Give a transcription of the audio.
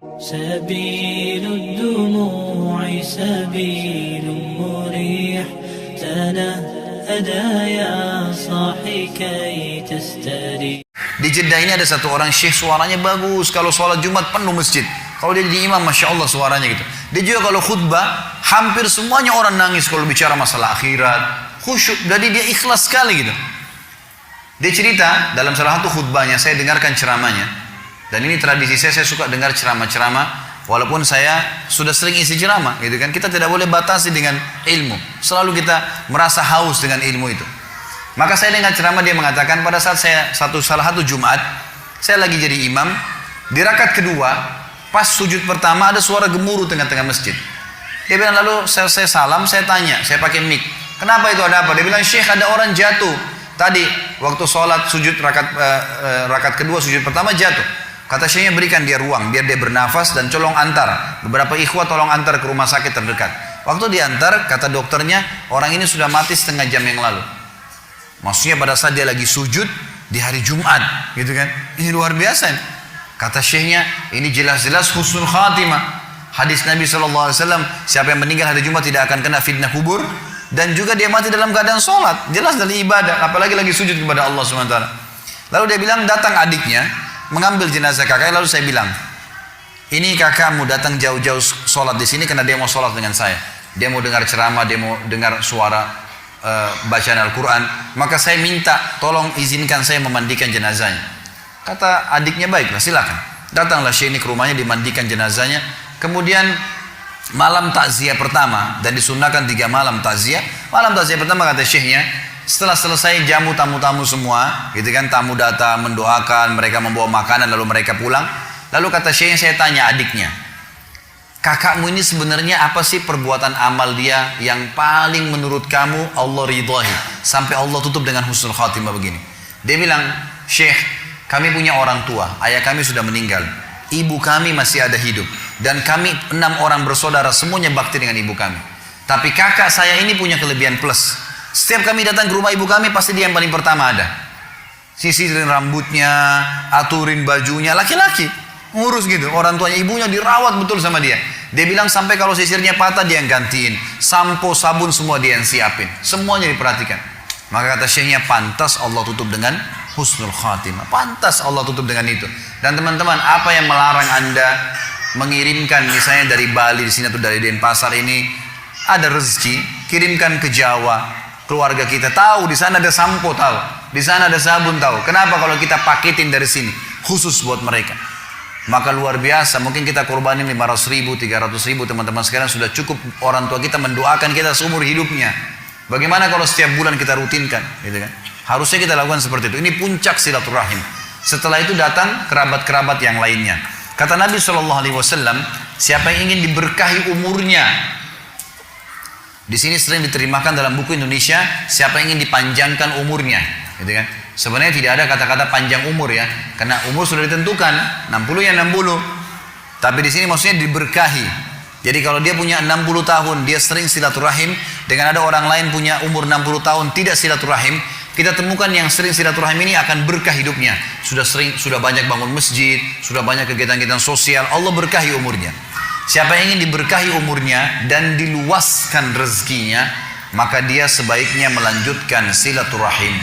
سبيل الدموع سبيل مريح تنهدى يا صاحي كي تستريح. Di Jeddah ini ada satu orang syekh, suaranya bagus. Kalau sholat Jumat penuh masjid. Kalau dia jadi imam, Masya Allah suaranya gitu. Dia juga kalau khutbah, hampir semuanya orang nangis kalau bicara masalah akhirat. Khusyuk, jadi dia ikhlas sekali gitu. Dia cerita dalam salah satu khutbahnya, saya dengarkan ceramahnya. Dan ini tradisi saya suka dengar ceramah-ceramah. Walaupun saya sudah sering isi ceramah gitu kan. Kita tidak boleh batasi dengan ilmu. Selalu kita merasa haus dengan ilmu itu. Maka saya dengar ceramah, dia mengatakan pada saat saya salah satu Jumat, saya lagi jadi imam, di rakaat kedua, pas sujud pertama ada suara gemuruh tengah-tengah masjid. Dia bilang, lalu saya salam, saya tanya, saya pakai mic, kenapa itu, ada apa? Dia bilang, Syekh, ada orang jatuh. Tadi waktu sholat sujud rakaat kedua, sujud pertama jatuh. Kata Syekhnya, berikan dia ruang, biar dia bernafas dan colong antar. Beberapa ikhwah tolong antar ke rumah sakit terdekat. Waktu diantar, kata dokternya, orang ini sudah mati setengah jam yang lalu. Maksudnya pada saat dia lagi sujud di hari Jumat, gitu kan? Ini luar biasa. Kata Syekhnya, ini jelas-jelas husnul khatimah. Hadis Nabi SAW, siapa yang meninggal hari Jumat tidak akan kena fitnah kubur, dan juga dia mati dalam keadaan sholat. Jelas dari ibadah, apalagi lagi sujud kepada Allah SWT. Lalu dia bilang, datang adiknya mengambil jenazah kakaknya. Lalu saya bilang, ini kakakmu datang jauh-jauh sholat di sini karena dia mau sholat dengan saya. Dia mau dengar ceramah, dia mau dengar suara bacaan Al-Quran. Maka saya minta tolong izinkan saya memandikan jenazahnya. Kata adiknya, baiklah silakan. Datanglah Syekh ini ke rumahnya, dimandikan jenazahnya. Kemudian malam takziah pertama, dan disunnahkan 3 malam takziah. Malam takziah pertama, kata Syekhnya, setelah selesai jamu tamu-tamu semua gitu kan, tamu datang mendoakan, mereka membawa makanan lalu mereka pulang. Lalu kata Syekhnya, saya tanya adiknya, kakakmu ini sebenarnya apa sih perbuatan amal dia yang paling menurut kamu Allah ridhahi sampai Allah tutup dengan husnul khatimah begini? Dia bilang, Syekh, kami punya orang tua, ayah kami sudah meninggal, ibu kami masih ada hidup, dan kami 6 orang bersaudara, semuanya bakti dengan ibu kami. Tapi kakak saya ini punya kelebihan plus. Setiap kami datang ke rumah ibu kami, pasti dia yang paling pertama ada. Sisirin rambutnya, aturin bajunya, laki-laki ngurus gitu, orang tuanya, ibunya dirawat betul sama dia. Dia bilang sampai kalau sisirnya patah dia yang gantiin, sampo, sabun semua dia yang siapin, semuanya diperhatikan. Maka kata Syekhnya, pantas Allah tutup dengan husnul khatimah, pantas Allah tutup dengan itu. Dan teman-teman, apa yang melarang anda mengirimkan misalnya dari Bali di sini atau dari Denpasar ini ada rezeki, kirimkan ke Jawa, keluarga kita tahu di sana ada sampo, tahu di sana ada sabun, tahu. Kenapa kalau kita paketin dari sini khusus buat mereka? Maka luar biasa, mungkin kita korbanin 500.000, 300.000, teman-teman sekalian, sudah cukup orang tua kita mendoakan kita seumur hidupnya. Bagaimana kalau setiap bulan kita rutinkan, gitu kan? Harusnya kita lakukan seperti itu. Ini puncak silaturahim. Setelah itu datang kerabat-kerabat yang lainnya. Kata Nabi SAW, siapa yang ingin diberkahi umurnya, di sini sering diterjemahkan dalam buku Indonesia, siapa yang ingin dipanjangkan umurnya, gitu kan? Sebenarnya tidak ada kata-kata panjang umur ya, karena umur sudah ditentukan, 60 ya 60. Tapi di sini maksudnya diberkahi. Jadi kalau dia punya 60 tahun, dia sering silaturahim, dengan ada orang lain punya umur 60 tahun tidak silaturahim, kita temukan yang sering silaturahim ini akan berkah hidupnya. Sudah banyak bangun masjid, sudah banyak kegiatan-kegiatan sosial, Allah berkahi umurnya. Siapa yang ingin diberkahi umurnya dan diluaskan rezekinya, maka dia sebaiknya melanjutkan silaturahim.